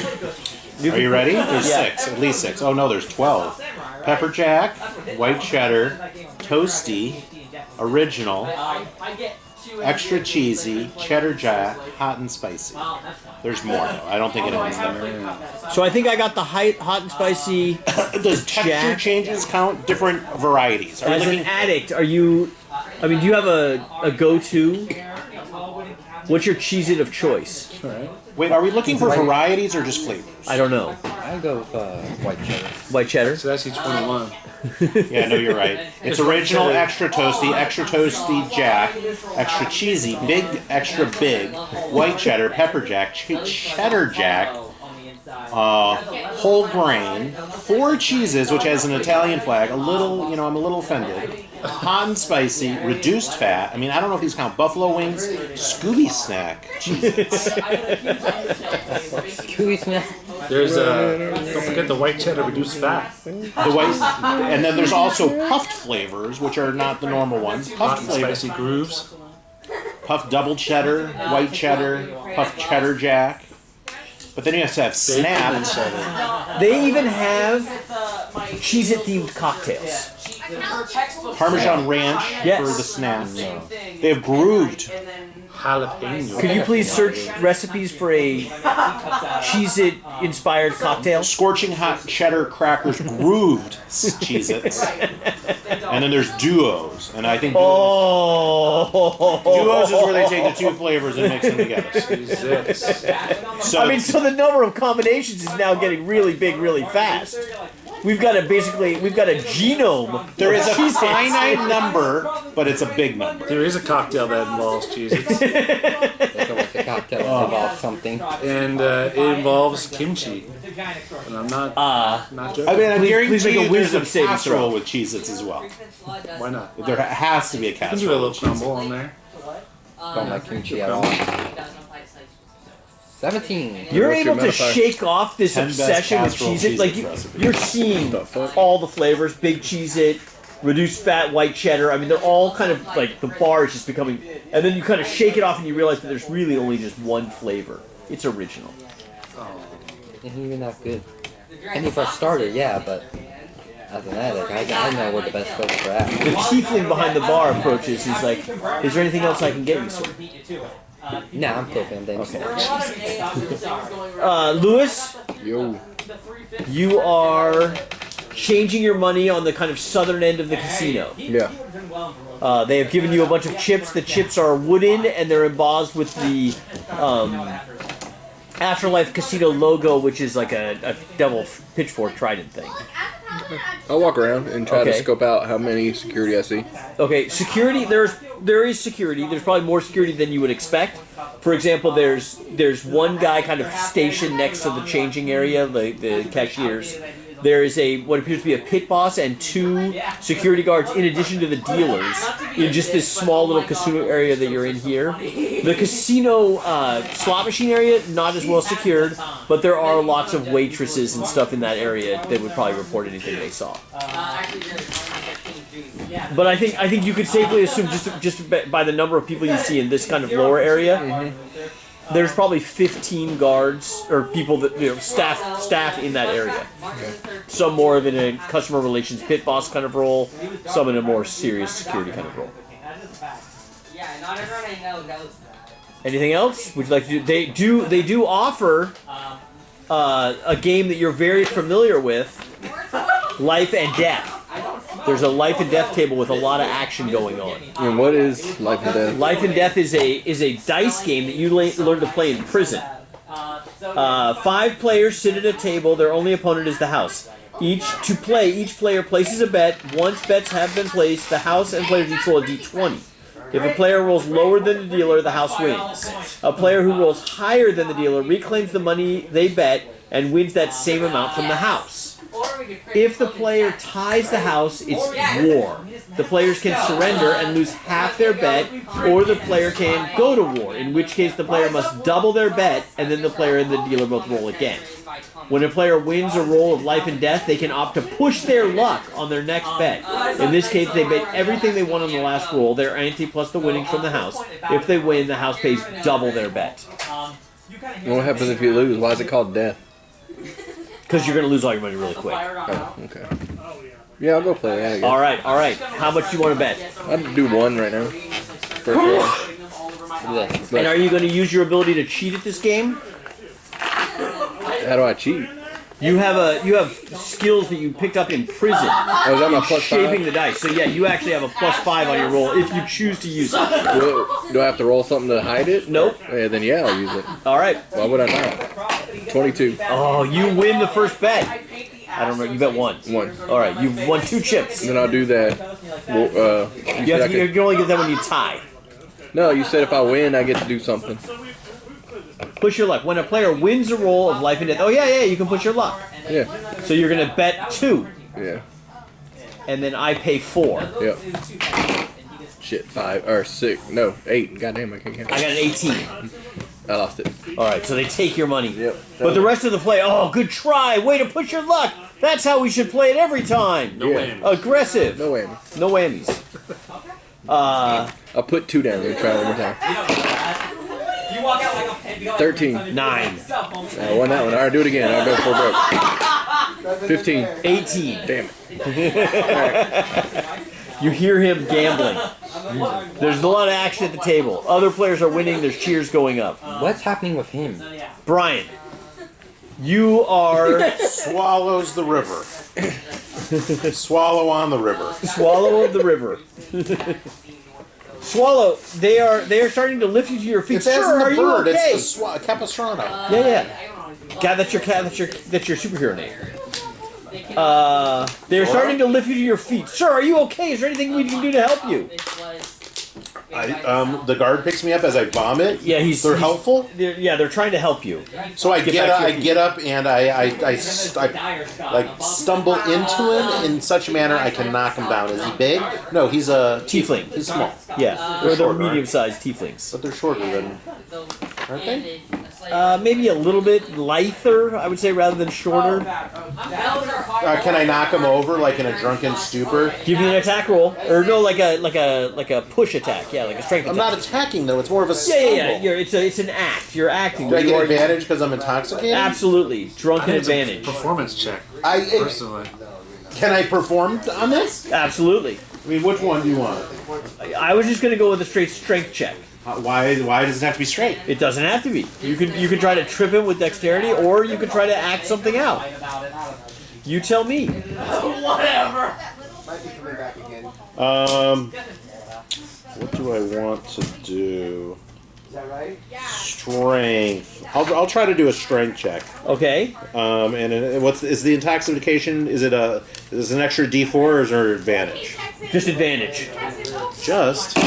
Are you ready? There's Yeah. 6, at least 6. Oh no, there's 12. Pepper Jack, white cheddar, toasty, original, extra cheesy, cheddar jack, hot and spicy. There's more though. I don't think it ends there. So I think I got the hot and spicy. Does texture Jack. changes count? Different varieties. Are you As an looking- addict, are you? I mean, do you have a go-to? What's your Cheez-It of choice? Wait, are we looking for varieties or just flavors? I don't know. I go with white cheddar. White cheddar. So that's 21. Yeah, no, you're right. It's original, extra toasty jack, extra cheesy, big, extra big, white cheddar, pepper jack, cheddar jack, whole grain, 4 cheeses, which has an Italian flag, a little, I'm a little offended, hot and spicy, reduced fat, I don't know if these count, buffalo wings, Scooby snack, Cheez-Its. Scooby snack. There's don't forget the white cheddar reduced fat. The white, and then there's also puffed flavors, which are not the normal ones. Hot Puffed and flavors, spicy grooves. puffed double cheddar, white cheddar, puffed cheddar jack. But then you have to have Bacon and snapped. cheddar. They even have Cheez-It themed cocktails. Parmesan ranch Yes. for the snap. They have grooved. Jalapeno. Could you please search recipes for a Cheez-It inspired cocktail? Scorching hot cheddar crackers grooved Cheez-Its. And then there's duos. And I think duos is where they take the 2 flavors and mix them together. Cheez-Its. So, So the number of combinations is now getting really big, really fast. We've got a genome. there is a of Cheez-Its. finite number, but it's a big number. There is a cocktail that involves Cheez-Its. There's always a cocktail that involves something. And it involves kimchi. And I'm not joking. I guarantee please make a you there's a wisdom saving casserole throw. with Cheez-Its as well. Why not? There has to be a You can casserole. do a little with Cheez-Its. crumble on there. Don't like kimchi at all. 17. You're What's your able to modifier? shake off this 10 best obsession with casserole Cheez-It. Like Cheez-Its recipe. you're seeing The fuck? all the flavors: big Cheez-It, reduced fat, white cheddar. I mean, they're all kind of like the bar is just becoming. And then you kind of shake it off, and you realize that there's really only just one flavor. It's original. Isn't even that good. I mean, for a starter, yeah, but as an addict, I know where the best flavors are at. The tiefling behind the bar approaches. He's like, "Is there anything else I can get you, sir?" Nah, I'm cool, fam. Thanks. Lewis, Yo. you are changing your money on the kind of southern end of the casino. Yeah. They have given you a bunch of chips. The chips are wooden and they're embossed with the Afterlife Casino logo, which is like a devil pitchfork trident thing. I'll walk around and try to Okay. scope out how many security I see. Okay, security. There is security. There's probably more security than you would expect. For example, there's one guy kind of stationed next to the changing area, the cashiers. There is what appears to be a pit boss and 2 security guards in addition to the dealers in just this small little casino area that you're in here. The casino slot machine area, not as well secured, but there are lots of waitresses and stuff in that area that would probably report anything they saw. But I think you could safely assume just by the number of people you see in this kind of lower area, There's probably 15 guards or people that staff in that area. Some more of in a customer relations pit boss kind of role, some in a more serious security kind of role. Yeah, not everyone I know knows that. Anything else? Would you like to do? They do offer a game that you're very familiar with, Life and Death. There's a Life and Death table with a lot of action going on. And what is Life and Death? Life and Death is a dice game that you learn to play in prison. 5 players sit at a table. Their only opponent is the house. Each player places a bet. Once bets have been placed, the house and players each roll a d20. If a player rolls lower than the dealer, the house wins. A player who rolls higher than the dealer reclaims the money they bet and wins that same amount from the house. If the player ties the house, it's war. The players can surrender and lose half their bet, or the player can go to war, in which case the player must double their bet, and then the player and the dealer both roll again. When a player wins a roll of Life and Death, they can opt to push their luck on their next bet. In this case, they bet everything they won on the last roll, their ante plus the winnings from the house. If they win, the house pays double their bet. And what happens if you lose? Why is it called death? Because you're going to lose all your money really quick. Oh, okay. Yeah, I'll go play that again. All right. How much do you want to bet? I'd do 1 right now. First roll. And are you going to use your ability to cheat at this game? How do I cheat? You have skills that you picked up in prison. Oh, is that my plus 5? Shaping the dice. So yeah, you actually have a +5 on your roll if you choose to use it. Do I have to roll something to hide it? Nope. Yeah, then yeah, I'll use it. All right. Why would I not? 22. Oh, you win the first bet. I don't know. You bet 1. 1. All right. You've won 2 chips. And then I'll do that. Well, You can only get that when you tie. No, you said if I win, I get to do something. Push your luck. When a player wins a roll of Life and Death, you can push your luck. Yeah. So you're going to bet 2. Yeah. And then I pay 4. Yep. Shit, 5 or 6. No, 8. Goddamn, I can't count. I got an 18. I lost it. All right, so they take your money. Yep. But the rest of the play, good try. Way to push your luck. That's how we should play it every time. No whammies. Aggressive. No whammy. No whammies. I'll put 2 down there and try one more time. 13. 9. I won that one. All right, do it again. I'll go full broke. 15. 18. Damn it. You hear him gambling. There's a lot of action at the table. Other players are winning. There's cheers going up. What's happening with him? Brian, you are Swallows the river. Swallow on the river. Swallow of the river. Swallow, they are starting to lift you to your feet. It says Sir, in the are you bird, okay? it's the Capistrano. Yeah. God, that's your superhero name. They're starting to lift you to your feet. Sir, are you okay? Is there anything we can do to help you? The guard picks me up as I vomit. Yeah, They're helpful. They're trying to help you. So I back to your feet. get up and I like stumble into him in such a manner I can knock him down. Is he big? No, he's a Tiefling. He's small, Yeah, They're they're short, right? medium-sized tieflings. but they're shorter than, aren't they? Maybe a little bit lither, I would say, rather than shorter. Can I knock him over like in a drunken stupor? Give me an attack roll, or no, like a push attack. Yeah, like a strength I'm attack. not attacking though. It's more of a stumble. Yeah. It's an act. You're acting. Do I You get are- advantage because I'm intoxicated? Absolutely, I drunken think it's a advantage. performance check, I personally. can I perform on this? Absolutely. I mean, which one do you want? I was just gonna go with a straight strength check. Why does it have to be straight? It doesn't have to be. You can try to trip him with dexterity, or you can try to act something out. You tell me. Whatever. What do I want to do? Is that right? Strength. I'll try to do a strength check. Okay. Is the intoxication? Is it an extra D4 or is there advantage? Just advantage. Just.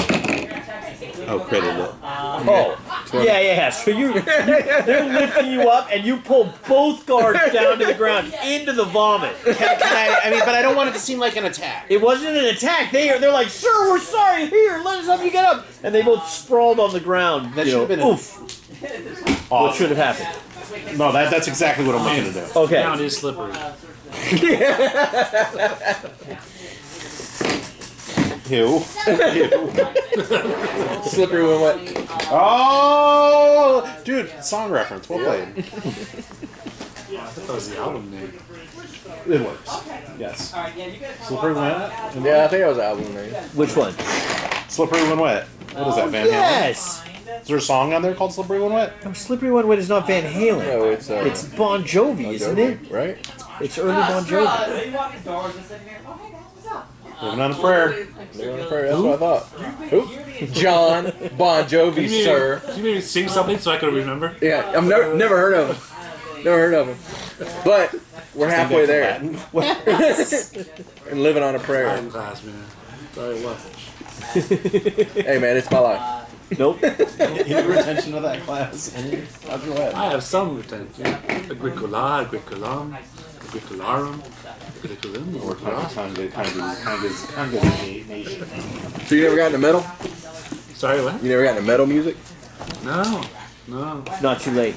Oh, critted it. Oh. Yeah. So they're lifting you up, and you pull both guards down to the ground into the vomit. Can I? But I don't want it to seem like an attack. It wasn't an attack. They're like, sir, we're sorry. Here, let us help you get up. And they both sprawled on the ground. That you should know, have been oof. What should have happened? No, that's exactly what I'm looking to do. Okay. Ground is slippery. Ew. Slippery when wet. Oh, dude, song reference. Well played. I thought that was the album name. It works. Yes. Slippery When Wet? Yeah, I think that was the album name. Which one? Slippery When Wet. What is that, Van Halen? Yes. Is there a song on there called Slippery When Wet? No, Slippery When Wet is not Van Halen. No, it's Bon Jovi, isn't it? Right? It's early Bon Jovi. Living on a Prayer. That's what I thought. Who? John Bon Jovi, sir. Can you maybe sing something so I can remember? Yeah, I've never heard of him. Never heard of him. But we're halfway there. And living on a prayer. I'm class, man. Sorry, what? Hey, man, it's my life. Nope. Your retention of that class. How's your wet? I have some retention. Agricola, agriculum, agricularum, agriculum, Or agriculum. nation. So you never got into metal? Sorry, what? You never got into metal music? No. It's not too late.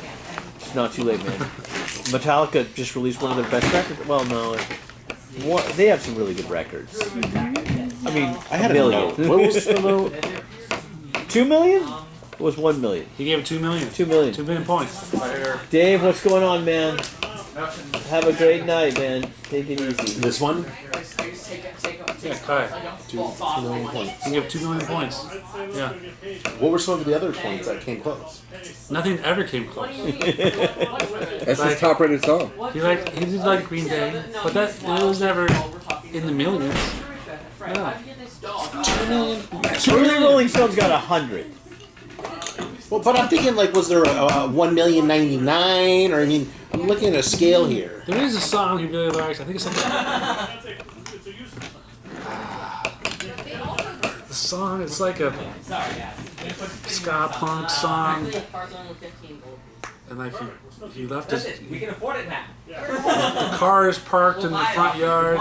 It's not too late, man. Metallica just released one of their best records. Well, no. They have some really good records. I mean, I had a a million. note. What was the note? 2 million? It was 1 million. He gave it 2 million. 2 million. 2 million points. Dave, what's going on, man? Have a great night, man. Take it easy. This one? Yeah, Kai. 2 million points. He gave 2 million points. Yeah. What were some of the other points that came close? Nothing ever came close. That's his top rated song. He did like Green Day, but it was never in the millions. Yeah. Early Rolling Stones got 100. Well, but I'm thinking, like, was there a 1,099,000? Or, I mean, I'm looking at a scale here. There is a song he really likes. I think it's like the song. It's like a ska punk song, and like he left his We can afford it now. the car is parked in the front yard.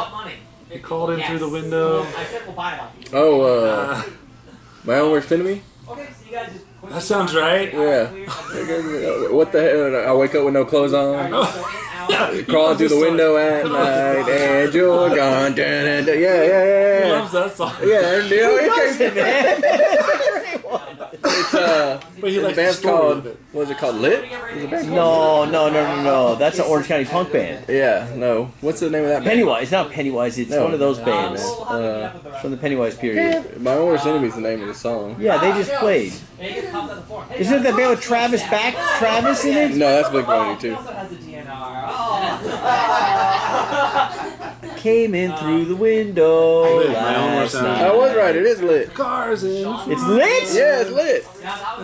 He called in through the window. I said we'll buy one. Oh, my own worst enemy? Okay, so you guys just. That sounds right. Yeah. What the hell? I wake up with no clothes on. Crawling through the window at night, and you're gone. Yeah, He yeah. loves that song. Yeah, you know, it's But he the likes the band's story called. of it. What is it called? Lit? Is the band called? No. That's an Orange County punk band. Yeah, no. What's the name of that band? Pennywise, not Pennywise. It's No. one of those bands Uh, from the Pennywise period. My own worst enemy is the name of the song. Yeah, they just played. Isn't it that band with Travis in it? No, that's Blink-182. Came in through the window Lit, my own last worst night. I was right. It is lit. Cars in. It's lit? Yeah, it's lit.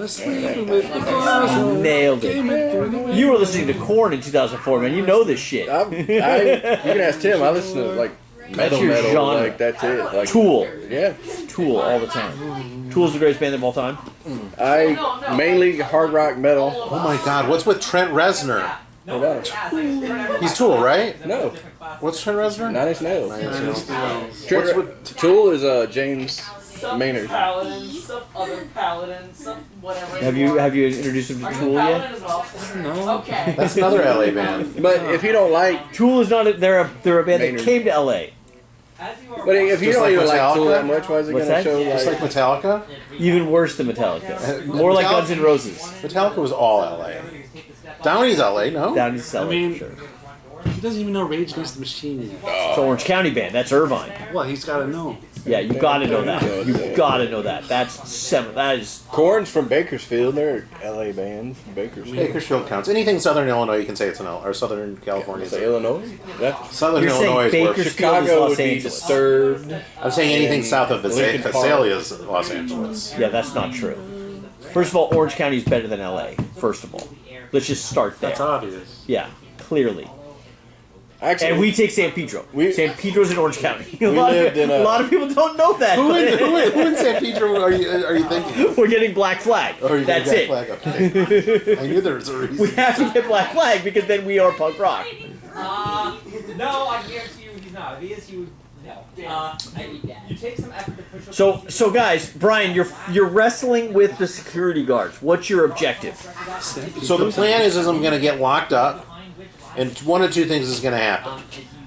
Sleeping with the cars on. Nailed it. You were listening to Korn in 2004, man. You know this shit. You can ask Tim. I listen to like metal, your genre. like that's it. Like Tool. Yeah, Tool all the time. Tool's the greatest band of all time. I mainly hard rock metal. Oh my God, what's with Trent Reznor? What about it? He's Tool, right? No, What's Trent Reznor? 9 Inch Nails. What's with Tool is James Maynard. Paladins, some other paladins, some whatever. Have you introduced him to Tool yet? No. Okay. That's another LA band. But if you don't like, Tool is not. They're a band that Maynard. came to LA. but if you Just don't like even like Tool Metallica? that much, why is it What's gonna that? show Just like like? Metallica. Even worse than Metallica. More like Guns N' Roses. Metallica was all LA. Downey's LA, no? Down in Cellar. I mean- sure. He doesn't even know Rage Against the Machine. It's an Orange County band. That's Irvine. Well, he's got to know. Yeah, you gotta know that. You gotta know that. That is. Corn's from Bakersfield. They're LA band from Bakersfield. Bakersfield counts. Anything Southern Illinois, you can say it's an L, or Southern California. So Illinois. Yeah. Southern You're saying Illinois is where Bakersfield is Chicago Los would be Angeles. Disturbed. I'm saying anything and south of Lincoln Park. Visalia is Los Angeles. Yeah, that's not true. First of all, Orange County is better than LA. First of all, let's just start there. That's obvious. Yeah, clearly. Actually, And we take San Pedro. San Pedro's in Orange County. A lived in a- lot of people don't know that. Who but in San Pedro are you thinking? We're getting Black Flag. Or you That's got it. Flag? Okay. I knew there was a We reason. have to get Black Flag because then we are punk rock. No, I guarantee you he's not. If he is, he would. No. You take some effort to push up. So guys, Brian, you're wrestling with the security guards. What's your objective? So the plan is I'm going to get locked up, and one of two things is going to happen.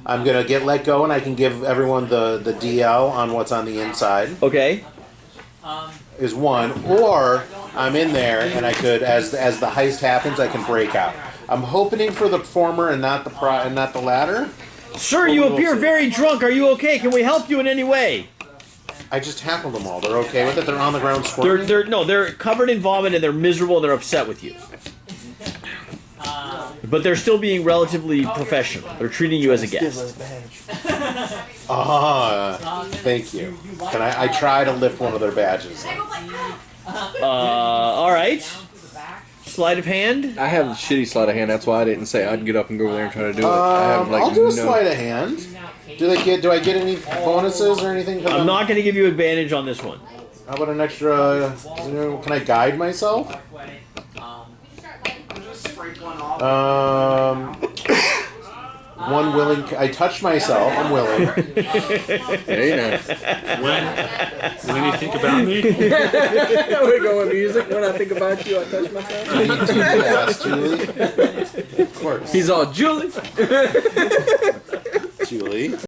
I'm going to get let go, and I can give everyone the DL on what's on the inside, Okay. is one. Or I'm in there, and I could, as the heist happens, I can break out. I'm hoping for the former and not the latter. Sir, you appear very drunk. Are you okay? Can we help you in any way? I just tackled them all. They're okay with it. They're on the ground squirting. They're covered in vomit and they're miserable and they're upset with you. But they're still being relatively professional. They're treating you as a guest. Thank you. Can I try to lift one of their badges? All right. Sleight of hand. I have a shitty sleight of hand. That's why I didn't say I'd get up and go over there and try to do it. I have, I'll do a sleight of hand. Do I get any bonuses or anything? I'm not going to give you advantage on this one. How about an extra? Can I guide myself? One willing. I touch myself. I'm willing. Very nice. When you think about me, We're going music. When I think about you, I touch myself. Yes, Julie. Of course. He's all Julie. Julie.